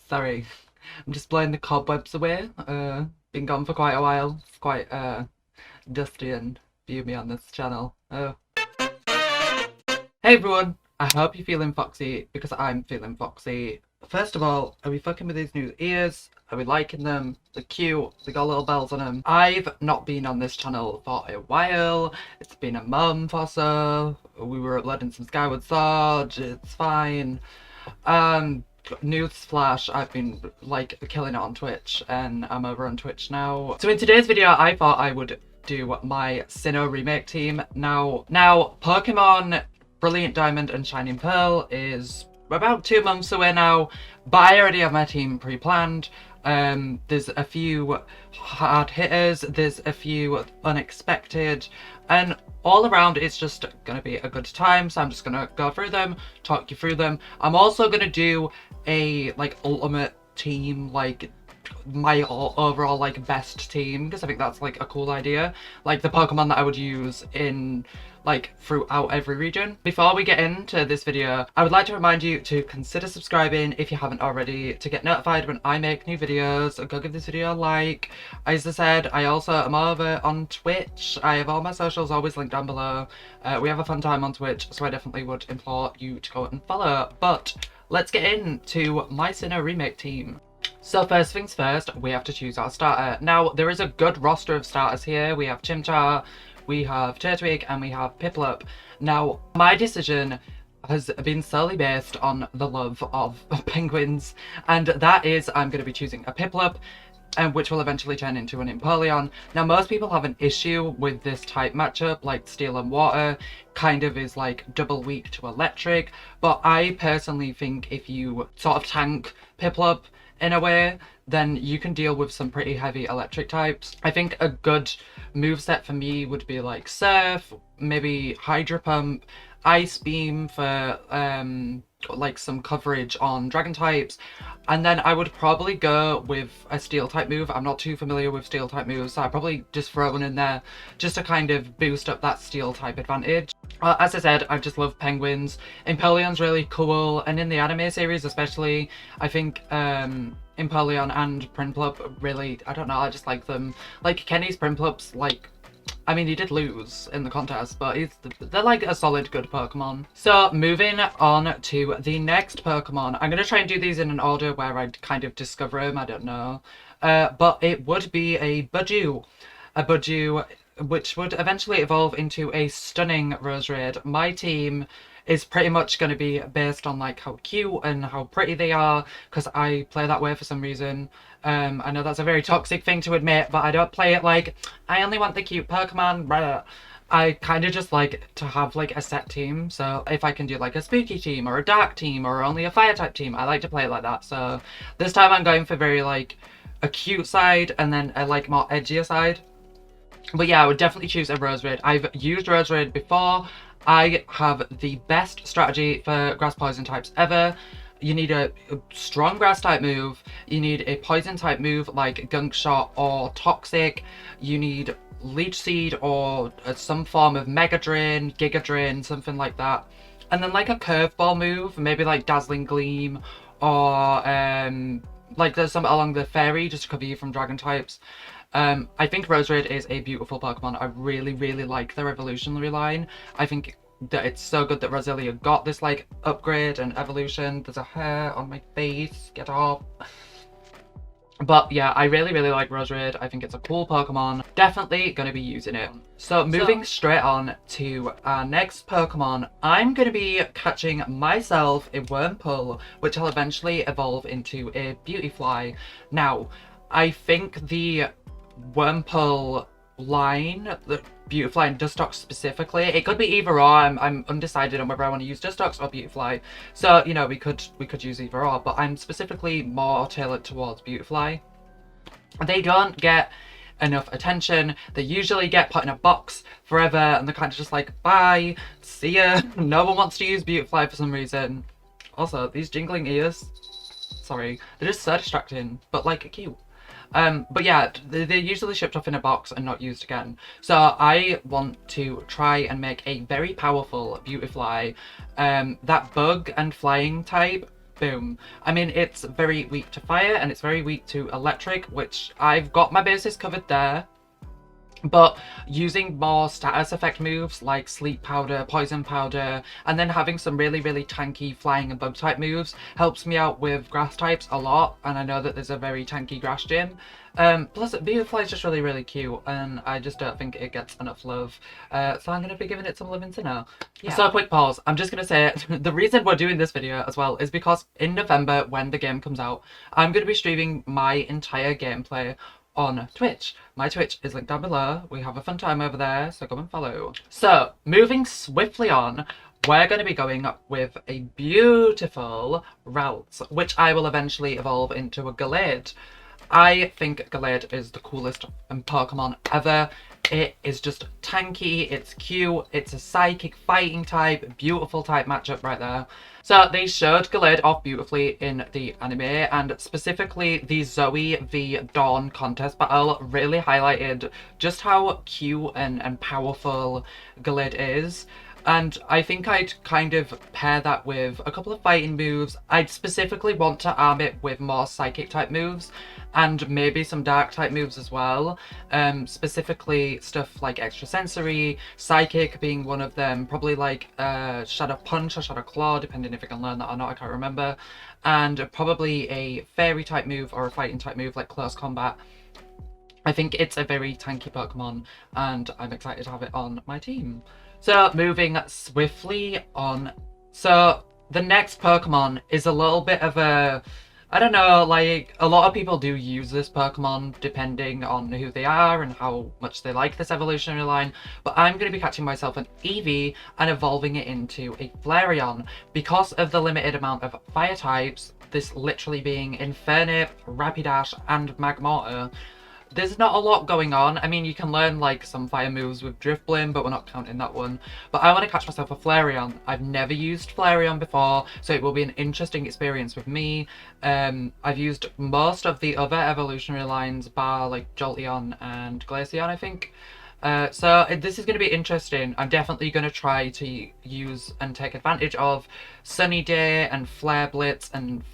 Sorry, I'm just blowing the cobwebs away. Been gone for quite a while. It's quite dusty and fumy on this channel. Hey everyone, I hope you're feeling foxy because I'm feeling foxy. First of all, are we fucking with these new ears? Are we liking them? They're cute, they got little bells on them. I've not been on this channel for a while. It's been a month or so. We were uploading some Skyward Sword, it's fine. Newsflash, I've been like killing it on Twitch and I'm over on Twitch now. So in today's video, I thought I would do my Sinnoh remake team. Now Pokemon Brilliant Diamond and Shining Pearl is about 2 months away now, but I already have my team pre-planned. There's a few hard hitters, there's a few unexpected, and all around it's just gonna be a good time. So I'm just gonna go through them, talk you through them. I'm also gonna do a like ultimate team, like my overall like best team, because I think that's like a cool idea, like the Pokemon that I would use in like throughout every region. Before we get into this video, I would like to remind you to consider subscribing if you haven't already to get notified when I make new videos. Go give this video a like. As I said, I also am over on Twitch. I have all my socials always linked down below. We have a fun time on Twitch, so I definitely would implore you to go and follow. But let's get into my Sinnoh remake team. So first things first, we have to choose our starter. Now, there is a good roster of starters here. We have Chimchar, we have Turtwig, and we have Piplup. Now, my decision has been solely based on the love of penguins, and that is I'm going to be choosing a Piplup, which will eventually turn into an Empoleon. Now, most people have an issue with this type matchup, like Steel and Water kind of is like double weak to Electric, but I personally think if you sort of tank Piplup in a way, then you can deal with some pretty heavy electric types. I think a good moveset for me would be like Surf, maybe Hydro Pump, Ice Beam for like some coverage on dragon types, and then I would probably go with a steel type move. I'm not too familiar with steel type moves, so I'd probably just throw one in there just to kind of boost up that steel type advantage. As I said, I just love penguins. Empoleon's really cool, and in the anime series especially, I think Empoleon and Prinplup really, I don't know, I just like them. Like Kenny's Prinplup's like, I mean, he did lose in the contest, but they're like a solid good Pokemon. So moving on to the next Pokemon. I'm going to try and do these in an order where I'd kind of discover them, I don't know. But it would be a Badu. A Badu which would eventually evolve into a stunning Roserade. My team is pretty much going to be based on like how cute and how pretty they are, because I play that way for some reason. I know that's a very toxic thing to admit, but I don't play it like I only want the cute Pokemon. Blah. I kind of just like to have like a set team, so if I can do like a spooky team or a dark team or only a fire type team, I like to play it like that. So this time I'm going for very like a cute side and then a like more edgier side. But yeah, I would definitely choose a Roserade. I've used Roserade before. I have the best strategy for grass poison types ever. You need a strong grass type move. You need a poison type move like Gunk Shot or Toxic. You need Leech Seed or some form of Mega Drain, Giga Drain, something like that. And then like a curveball move, maybe like Dazzling Gleam or like there's some along the Fairy just to cover you from dragon types. I think Roserade is a beautiful Pokemon. I really, really like their evolutionary line. I think that it's so good that Roselia got this like upgrade and evolution. There's a hair on my face, get off. But yeah, I really, really like Roserade. I think it's a cool Pokemon. Definitely going to be using it. So moving straight on to our next Pokemon, I'm going to be catching myself a Wurmple, which will eventually evolve into a Beautifly. Now, I think the Wurmple line, the Beautifly and Dustox specifically, it could be either or. I'm undecided on whether I want to use Dustox or Beautifly, so you know we could use either or, but I'm specifically more tailored towards Beautifly. They don't get enough attention. They usually get put in a box forever and they're kind of just like, bye, see ya. No one wants to use Beautifly for some reason. Also, these jingling ears, sorry, they're just so distracting, but like cute. But yeah, they're usually shipped off in a box and not used again. So I want to try and make a very powerful Beautifly. That bug and flying type boom. I mean, it's very weak to fire and it's very weak to electric, which I've got my bases covered there. But using more status effect moves like Sleep Powder, Poison Powder, and then having some really, really tanky flying and bug type moves helps me out with grass types a lot. And I know that there's a very tanky grass gym. Plus, Beautifly is just really, really cute, and I just don't think it gets enough love. So I'm going to be giving it some love in Sinnoh. Yeah. So, a quick pause. I'm just going to say the reason we're doing this video as well is because in November, when the game comes out, I'm going to be streaming my entire gameplay on Twitch. My Twitch is linked down below. We have a fun time over there, so go and follow. So, moving swiftly on, we're going to be going with a beautiful route, which I will eventually evolve into a Galad. I think Galad is the coolest Pokemon ever. It is just tanky, it's cute, it's a psychic fighting type, beautiful type matchup right there. So they showed Galad off beautifully in the anime, and specifically the Zoe v Dawn contest battle really highlighted just how cute and powerful Galad is. And I think I'd kind of pair that with a couple of fighting moves. I'd specifically want to arm it with more psychic type moves and maybe some dark type moves as well. Specifically stuff like extrasensory, psychic being one of them, probably like Shadow Punch or Shadow Claw, depending if I can learn that or not, I can't remember. And probably a fairy type move or a fighting type move like Close Combat. I think it's a very tanky Pokemon and I'm excited to have it on my team. So, moving swiftly on. So, the next Pokemon is a little bit of a... I don't know, like, a lot of people do use this Pokemon depending on who they are and how much they like this evolutionary line. But I'm going to be catching myself an Eevee and evolving it into a Flareon. Because of the limited amount of fire types, this literally being Infernape, Rapidash, and Magmortar, there's not a lot going on. I mean, you can learn like some fire moves with Drifblim, but we're not counting that one. But I want to catch myself a Flareon. I've never used Flareon before, so it will be an interesting experience with me. I've used most of the other evolutionary lines, bar like Jolteon and Glaceon, I think. So this is going to be interesting. I'm definitely going to try to use and take advantage of Sunny Day and Flare Blitz and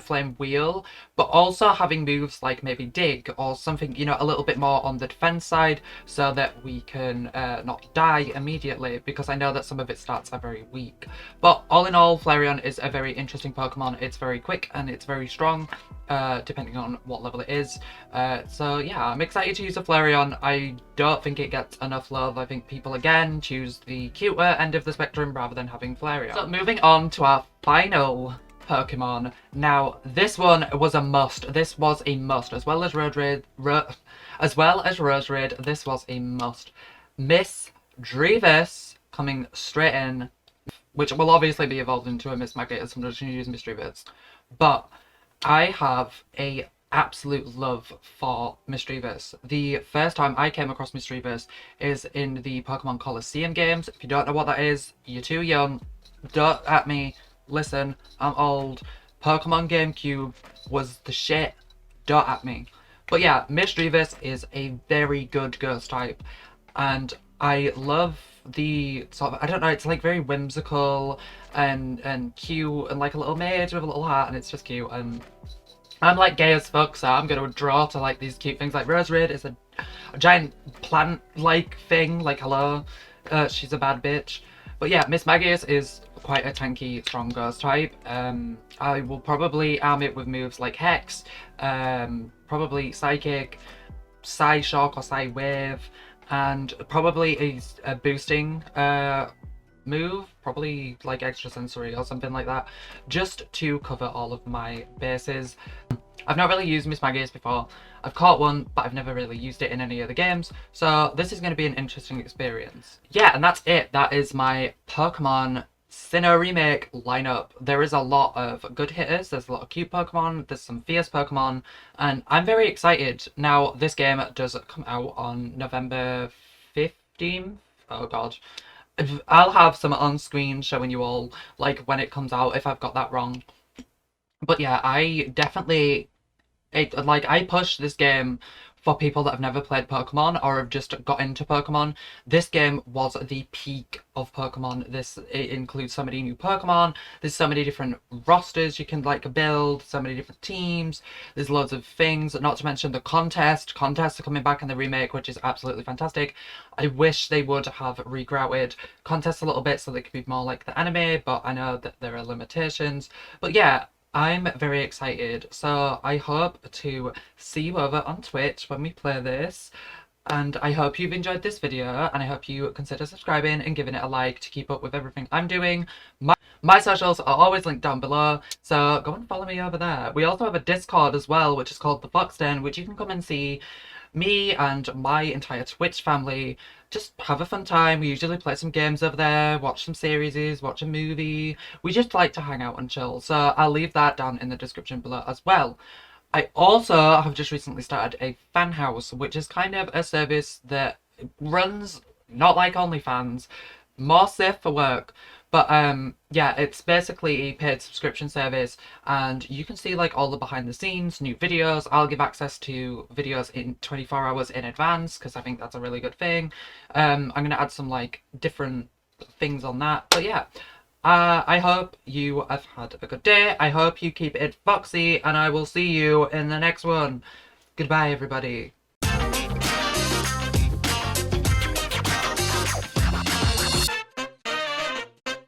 Flame Wheel, but also having moves like maybe Dig or something, you know, a little bit more on the defense side so that we can not die immediately, because I know that some of its stats are very weak. But all in all, Flareon is a very interesting Pokemon. It's very quick and it's very strong, depending on what level it is. So yeah, I'm excited to use a Flareon. I don't think it gets enough love. I think people again choose the cuter end of the spectrum rather than having Flareon. So moving on to our final Pokemon. Now, this one was a must. This was a must, as well as Roserade. This was a must. Miss Drevis coming straight in, which will obviously be evolved into a Miss Maggie as I'm just going to use Miss Drevis. But I have a absolute love for Misdreavus. The first time I came across Misdreavus is in the Pokemon Coliseum games. If you don't know what that is, you're too young. Don't at me. Listen, I'm old. Pokemon GameCube was the shit. Don't at me. But yeah, Misdreavus is a very good ghost type. And I love the sort of, I don't know, it's like very whimsical and cute and like a little mage with a little heart, and it's just cute. And I'm like gay as fuck, so I'm gonna draw to like these cute things. Like Roserade is a giant plant-like thing, like hello, she's a bad bitch. But yeah, Miss Magius is quite a tanky, strong ghost type. I will probably arm it with moves like Hex, probably Psychic, Psyshock or Psywave, and probably a boosting move, probably like extrasensory or something like that, just to cover all of my bases. I've not really used Miss Magius before. I've caught one, but I've never really used it in any of the games, so this is going to be an interesting experience. Yeah, and that's it. That is my Pokemon Sinnoh Remake lineup. There is a lot of good hitters, there's a lot of cute Pokemon, there's some fierce Pokemon, and I'm very excited. Now, this game does come out on November 15th. Oh god. I'll have some on screen showing you all, like, when it comes out, if I've got that wrong. But yeah, I definitely... I pushed this game for people that have never played Pokemon or have just got into Pokemon, this game was the peak of Pokemon. It includes so many new Pokemon, there's so many different rosters you can like build, so many different teams, there's loads of things, not to mention the contests are coming back in the remake, which is absolutely fantastic. I wish they would have regrouted contests a little bit so they could be more like the anime, but I know that there are limitations. But yeah, I'm very excited, so I hope to see you over on Twitch when we play this, and I hope you've enjoyed this video, and I hope you consider subscribing and giving it a like to keep up with everything I'm doing. My socials are always linked down below, so go and follow me over there. We also have a Discord as well, which is called the Fox Den, which you can come and see me and my entire Twitch family just have a fun time. We usually play some games over there, watch some series, watch a movie. We just like to hang out and chill. So I'll leave that down in the description below as well. I also have just recently started a fan house, which is kind of a service that runs not like OnlyFans, more safe for work. But yeah, it's basically a paid subscription service, and you can see like all the behind the scenes, new videos. I'll give access to videos in 24 hours in advance because I think that's a really good thing. I'm gonna add some like different things on that. But yeah, I hope you have had a good day. I hope you keep it foxy, and I will see you in the next one. Goodbye, everybody.